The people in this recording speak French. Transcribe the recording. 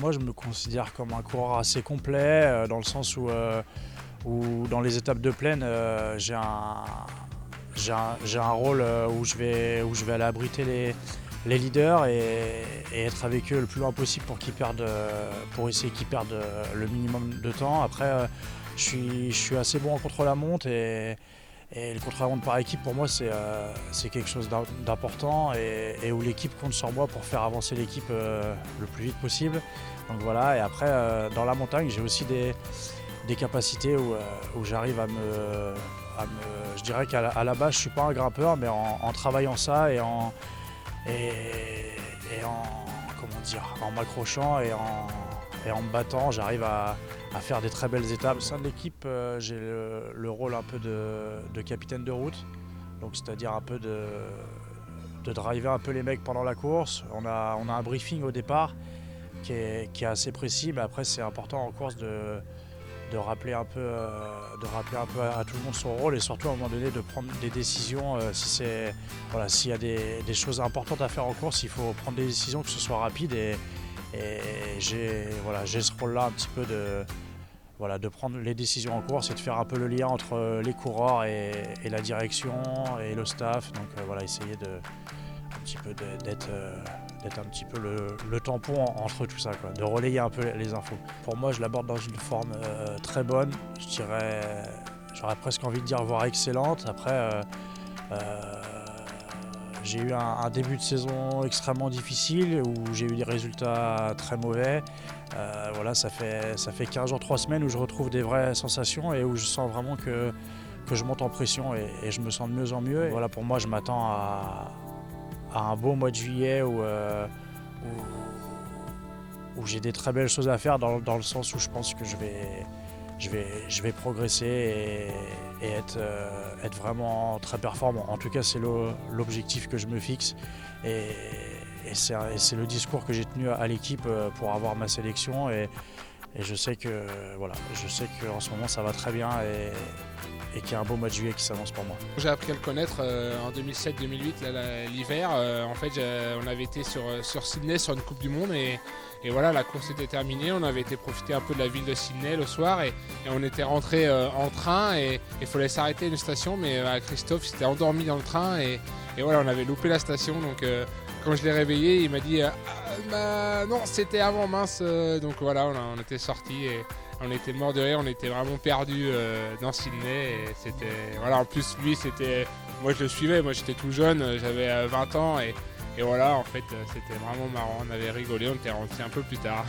Moi, je me considère comme un coureur assez complet, dans le sens où dans les étapes de plaine, j'ai un rôle où je vais aller abriter les leaders et être avec eux le plus loin possible pour essayer qu'ils perdent le minimum de temps. Après, je suis assez bon en contre-la-montre et le contre-la-montre par équipe, pour moi, c'est quelque chose d'important et où l'équipe compte sur moi pour faire avancer l'équipe le plus vite possible. Donc voilà, et après, dans la montagne, j'ai aussi des capacités où j'arrive je dirais qu'à la base, je ne suis pas un grimpeur, mais en travaillant ça et en comment dire, en m'accrochant et en me battant, j'arrive à faire des très belles étapes. Au sein de l'équipe, j'ai le rôle un peu de capitaine de route, donc c'est-à-dire un peu de driver un peu les mecs pendant la course. On a un briefing au départ qui est assez précis, mais après c'est important en course de rappeler un peu à tout le monde son rôle et surtout à un moment donné de prendre des décisions. S'il y a des choses importantes à faire en course, il faut prendre des décisions, que ce soit rapide et j'ai ce rôle-là un petit peu de prendre les décisions en course et de faire un peu le lien entre les coureurs et la direction et le staff. Donc essayer d'être un petit peu le tampon entre tout ça, quoi, de relayer un peu les infos. Pour moi, je l'aborde dans une forme très bonne, j'aurais presque envie de dire voire excellente. Après, j'ai eu un début de saison extrêmement difficile où j'ai eu des résultats très mauvais. Ça fait 15 jours, 3 semaines où je retrouve des vraies sensations et où je sens vraiment que je monte en pression et je me sens de mieux en mieux. Et voilà, pour moi, je m'attends à un beau mois de juillet où j'ai des très belles choses à faire dans le sens où je pense que je vais progresser et être vraiment très performant. En tout cas, c'est l'objectif que je me fixe et c'est le discours que j'ai tenu à l'équipe pour avoir ma sélection et je sais qu'en ce moment ça va très bien et qu'il y a un beau mois de juillet qui s'annonce pour moi. J'ai appris à le connaître en 2007-2008, l'hiver. On avait été sur Sydney sur une Coupe du Monde et voilà, la course était terminée. On avait été profiter un peu de la ville de Sydney le soir et on était rentré en train et il fallait s'arrêter à une station, mais Christophe s'était endormi dans le train et voilà, on avait loupé la station. Donc quand je l'ai réveillé, il m'a dit non, c'était avant, mince. Donc voilà, on était sortis et on était mort de rire, on était vraiment perdus dans Sydney et c'était voilà. En plus lui, moi je le suivais, moi j'étais tout jeune, j'avais 20 ans et voilà, en fait c'était vraiment marrant, on avait rigolé, on était rentrés un peu plus tard.